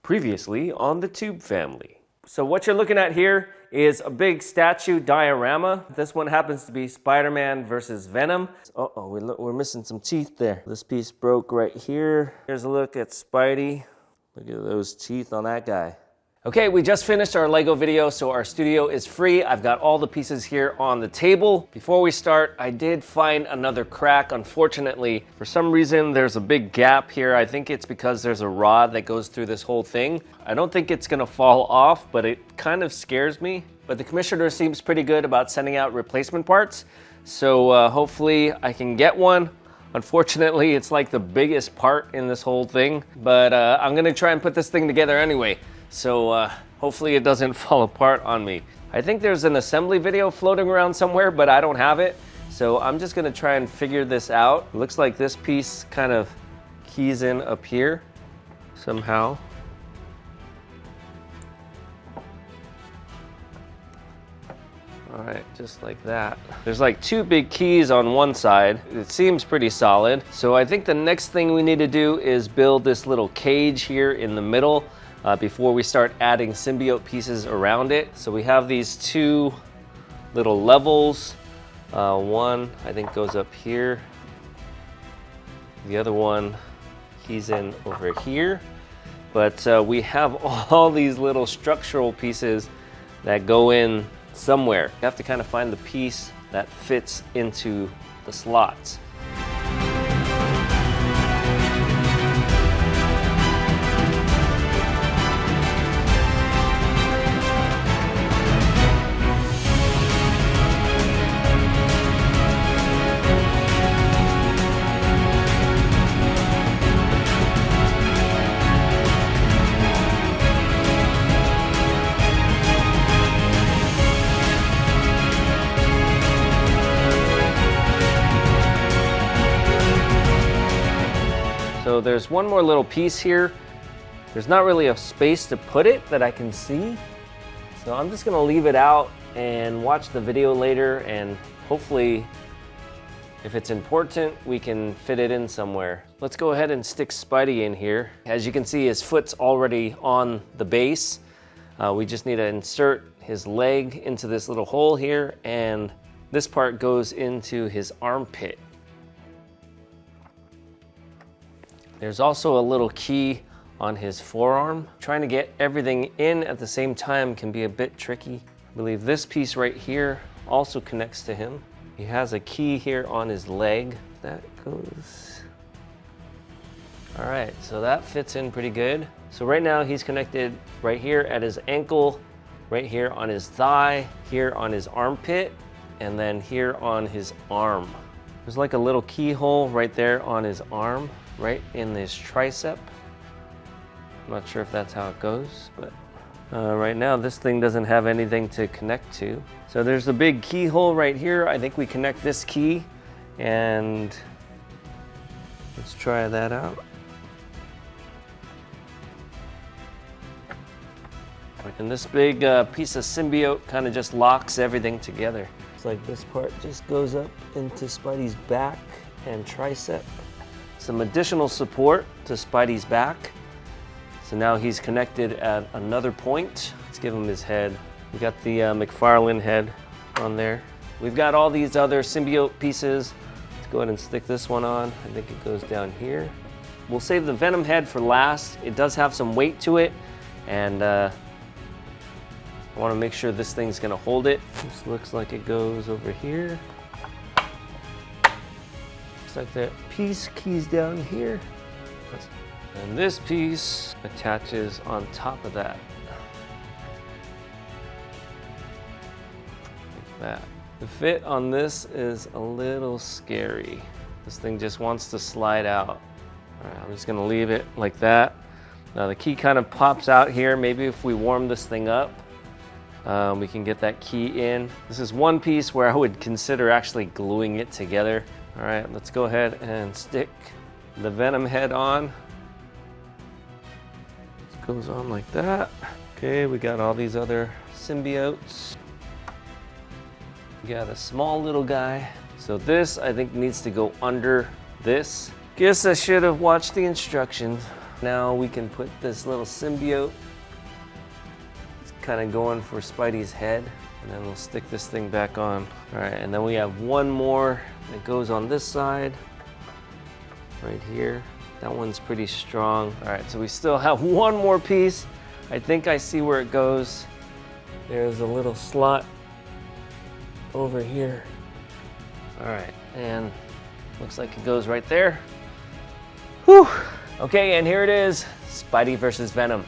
Previously on the Tube Family. So what you're looking at here is a big statue diorama. This one happens to be Spider-Man versus Venom. Uh-oh, we're missing some teeth there. This piece broke right here. Here's a look at Spidey. Look at those teeth on that guy. Okay, we just finished our Lego video, so our studio is free. I've got all the pieces here on the table. Before we start, I did find another crack. Unfortunately, for some reason, there's a big gap here. I think it's because there's a rod that goes through this whole thing. I don't think it's gonna fall off, but it kind of scares me. But the commissioner seems pretty good about sending out replacement parts. So hopefully I can get one. Unfortunately, it's like the biggest part in this whole thing, but I'm gonna try and put this thing together anyway. So hopefully it doesn't fall apart on me. I think there's an assembly video floating around somewhere, but I don't have it. So I'm just gonna try and figure this out. It looks like this piece kind of keys in up here somehow. All right, just like that. There's like two big keys on one side. It seems pretty solid. So I think the next thing we need to do is build this little cage here in the middle before we start adding symbiote pieces around it. So we have these two little levels. One, I think, goes up here. The other one keys in over here. But we have all these little structural pieces that go in somewhere. You have to kind of find the piece that fits into the slots. So there's one more little piece here. There's not really a space to put it that I can see. So I'm just gonna leave it out and watch the video later, and hopefully, if it's important, we can fit it in somewhere. Let's go ahead and stick Spidey in here. As you can see, his foot's already on the base. We just need to insert his leg into this little hole here, and this part goes into his armpit. There's also a little key on his forearm. Trying to get everything in at the same time can be a bit tricky. I believe this piece right here also connects to him. He has a key here on his leg. That goes... All right, so that fits in pretty good. So right now he's connected right here at his ankle, right here on his thigh, here on his armpit, and then here on his arm. There's like a little keyhole right there on his arm, right in this tricep. I'm not sure if that's how it goes, but right now this thing doesn't have anything to connect to. So there's a big keyhole right here. I think we connect this key, and let's try that out. And this big piece of symbiote kind of just locks everything together. It's like this part just goes up into Spidey's back and tricep. Some additional support to Spidey's back. So now he's connected at another point. Let's give him his head. We got the McFarlane head on there. We've got all these other symbiote pieces. Let's go ahead and stick this one on. I think it goes down here. We'll save the Venom head for last. It does have some weight to it, and I want to make sure this thing's gonna hold it. This looks like it goes over here. Like that piece keys down here, and this piece attaches on top of that, like that. The fit on this is a little scary. This thing just wants to slide out. All right, I'm just gonna leave it like that. Now the key kind of pops out here. Maybe if we warm this thing up, we can get that key in. This is one piece where I would consider actually gluing it together. All right, let's go ahead and stick the Venom head on. It goes on like that. Okay, we got all these other symbiotes. We got a small little guy. So this, I think, needs to go under this. Guess I should have watched the instructions. Now we can put this little symbiote. It's kind of going for Spidey's head. And then we'll stick this thing back on. All right, and then we have one more that goes on this side, right here. That one's pretty strong. All right, so we still have one more piece. I think I see where it goes. There's a little slot over here. All right, and looks like it goes right there. Whew. Okay, and here it is, Spidey versus Venom.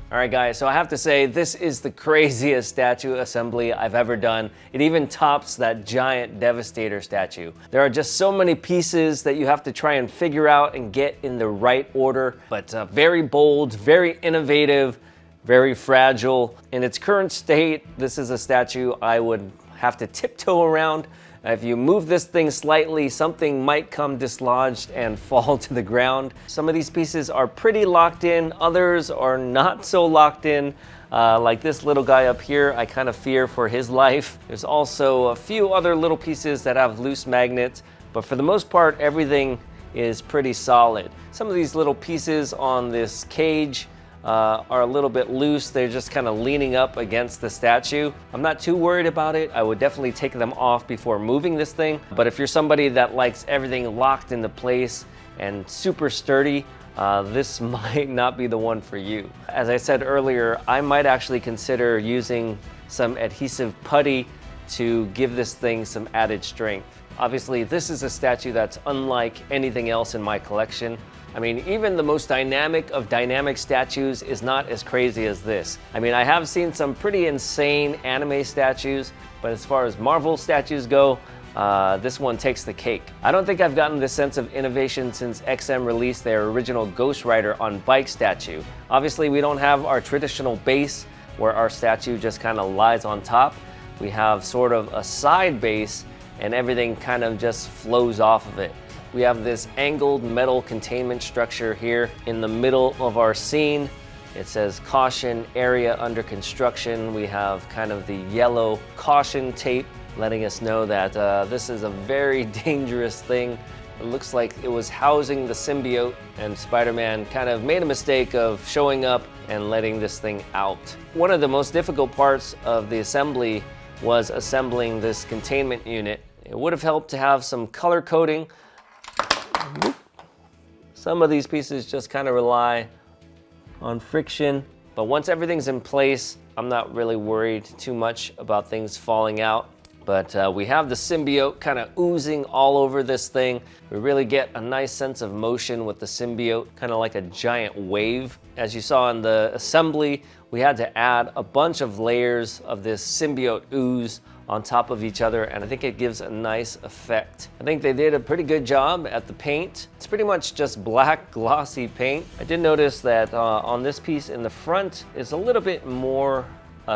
All right, guys, so I have to say this is the craziest statue assembly I've ever done. It even tops that giant Devastator statue. There are just so many pieces that you have to try and figure out and get in the right order, but very bold, very innovative, very fragile. In its current state, this is a statue I would have to tiptoe around. If you move this thing slightly, something might come dislodged and fall to the ground. Some of these pieces are pretty locked in, others are not so locked in. Like this little guy up here, I kind of fear for his life. There's also a few other little pieces that have loose magnets, but for the most part, everything is pretty solid. Some of these little pieces on this cage are a little bit loose. They're just kind of leaning up against the statue. I'm not too worried about it. I would definitely take them off before moving this thing. But if you're somebody that likes everything locked into place and super sturdy, this might not be the one for you. As I said earlier, I might actually consider using some adhesive putty to give this thing some added strength. Obviously, this is a statue that's unlike anything else in my collection. I mean, even the most dynamic of dynamic statues is not as crazy as this. I mean, I have seen some pretty insane anime statues, but as far as Marvel statues go, this one takes the cake. I don't think I've gotten this sense of innovation since XM released their original Ghost Rider on bike statue. Obviously, we don't have our traditional base where our statue just kind of lies on top. We have sort of a side base and everything kind of just flows off of it. We have this angled metal containment structure here in the middle of our scene. It says caution, area under construction. We have kind of the yellow caution tape letting us know that this is a very dangerous thing. It looks like it was housing the symbiote, and Spider-Man kind of made a mistake of showing up and letting this thing out. One of the most difficult parts of the assembly was assembling this containment unit. It would have helped to have some color coding. Some of these pieces just kind of rely on friction, but once everything's in place, I'm not really worried too much about things falling out. But we have the symbiote kind of oozing all over this thing. We really get a nice sense of motion with the symbiote, kind of like a giant wave. As you saw in the assembly, we had to add a bunch of layers of this symbiote ooze on top of each other, and I think it gives a nice effect. I think they did a pretty good job at the paint. It's pretty much just black glossy paint. I did notice that on this piece in the front is a little bit more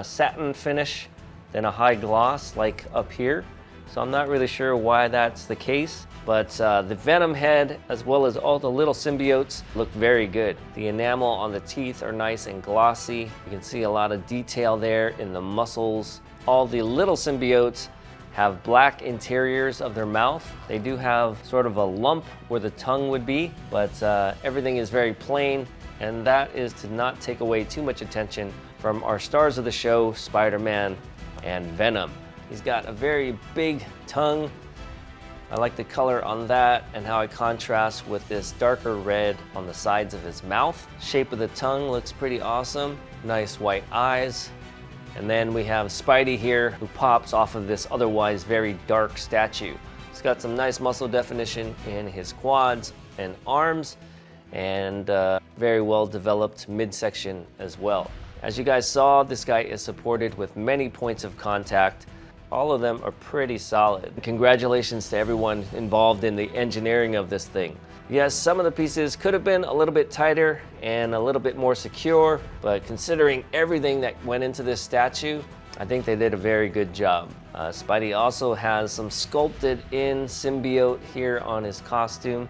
satin finish than a high gloss like up here. So I'm not really sure why that's the case, but the Venom head as well as all the little symbiotes look very good. The enamel on the teeth are nice and glossy. You can see a lot of detail there in the muscles. All the little symbiotes have black interiors of their mouth. They do have sort of a lump where the tongue would be, but everything is very plain, and that is to not take away too much attention from our stars of the show, Spider-Man and Venom. He's got a very big tongue. I like the color on that and how it contrasts with this darker red on the sides of his mouth. Shape of the tongue looks pretty awesome. Nice white eyes. And then we have Spidey here, who pops off of this otherwise very dark statue. He's got some nice muscle definition in his quads and arms, and very well developed midsection as well. As you guys saw, this guy is supported with many points of contact. All of them are pretty solid. Congratulations to everyone involved in the engineering of this thing. Yes, some of the pieces could have been a little bit tighter and a little bit more secure, but considering everything that went into this statue, I think they did a very good job. Spidey also has some sculpted in symbiote here on his costume.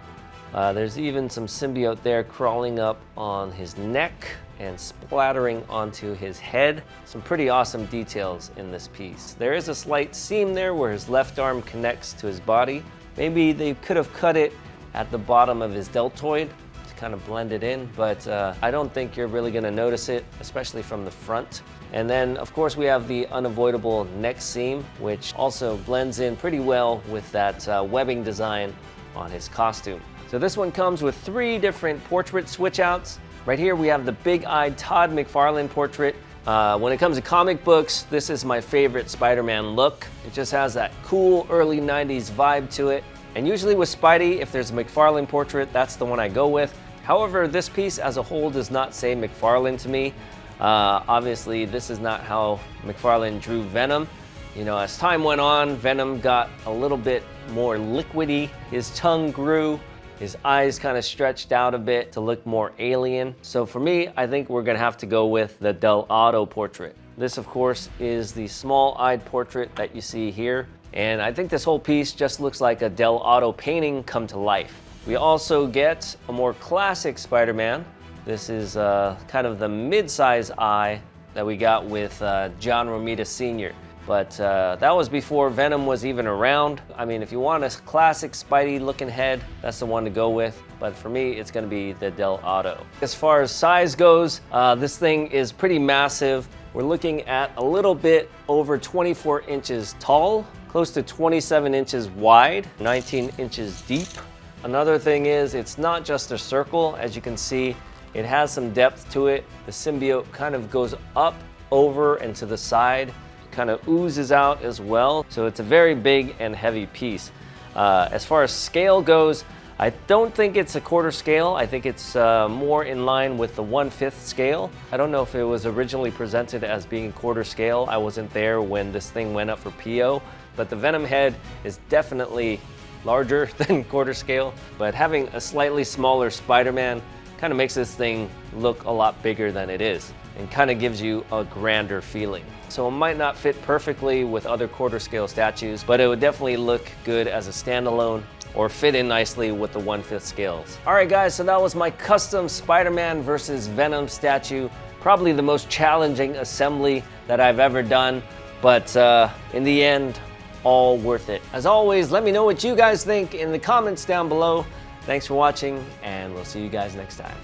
There's even some symbiote there crawling up on his neck and splattering onto his head. Some pretty awesome details in this piece. There is a slight seam there where his left arm connects to his body. Maybe they could have cut it at the bottom of his deltoid to kind of blend it in, but I don't think you're really gonna notice it, especially from the front. And then, of course, we have the unavoidable neck seam, which also blends in pretty well with that webbing design on his costume. So this one comes with 3 different portrait switch outs. Right here we have the big-eyed Todd McFarlane portrait. When it comes to comic books, this is my favorite Spider-Man look. It just has that cool early 90s vibe to it. And usually with Spidey, if there's a McFarlane portrait, that's the one I go with. However, this piece as a whole does not say McFarlane to me. Obviously, this is not how McFarlane drew Venom. You know, as time went on, Venom got a little bit more liquidy. His tongue grew. His eyes kind of stretched out a bit to look more alien. So for me, I think we're gonna have to go with the Del Auto portrait. This, of course, is the small-eyed portrait that you see here. And I think this whole piece just looks like a Del Auto painting come to life. We also get a more classic Spider-Man. This is kind of the mid-size eye that we got with John Romita Sr. But that was before Venom was even around. I mean, if you want a classic Spidey looking head, that's the one to go with. But for me, it's gonna be the Del Auto. As far as size goes, this thing is pretty massive. We're looking at a little bit over 24 inches tall, close to 27 inches wide, 19 inches deep. Another thing is, it's not just a circle. As you can see, it has some depth to it. The symbiote kind of goes up, over, and to the side. Kind of oozes out as well. So it's a very big and heavy piece. As far as scale goes, I don't think it's a quarter scale. I think it's more in line with the 1/5 scale. I don't know if it was originally presented as being quarter scale. I wasn't there when this thing went up for PO, but the Venom head is definitely larger than quarter scale. But having a slightly smaller Spider-Man kind of makes this thing look a lot bigger than it is and kind of gives you a grander feeling. So it might not fit perfectly with other quarter scale statues, but it would definitely look good as a standalone or fit in nicely with the 1/5 scales. All right guys, so that was my custom Spider-Man versus Venom statue. Probably the most challenging assembly that I've ever done, but in the end, all worth it. As always, let me know what you guys think in the comments down below. Thanks for watching, and we'll see you guys next time.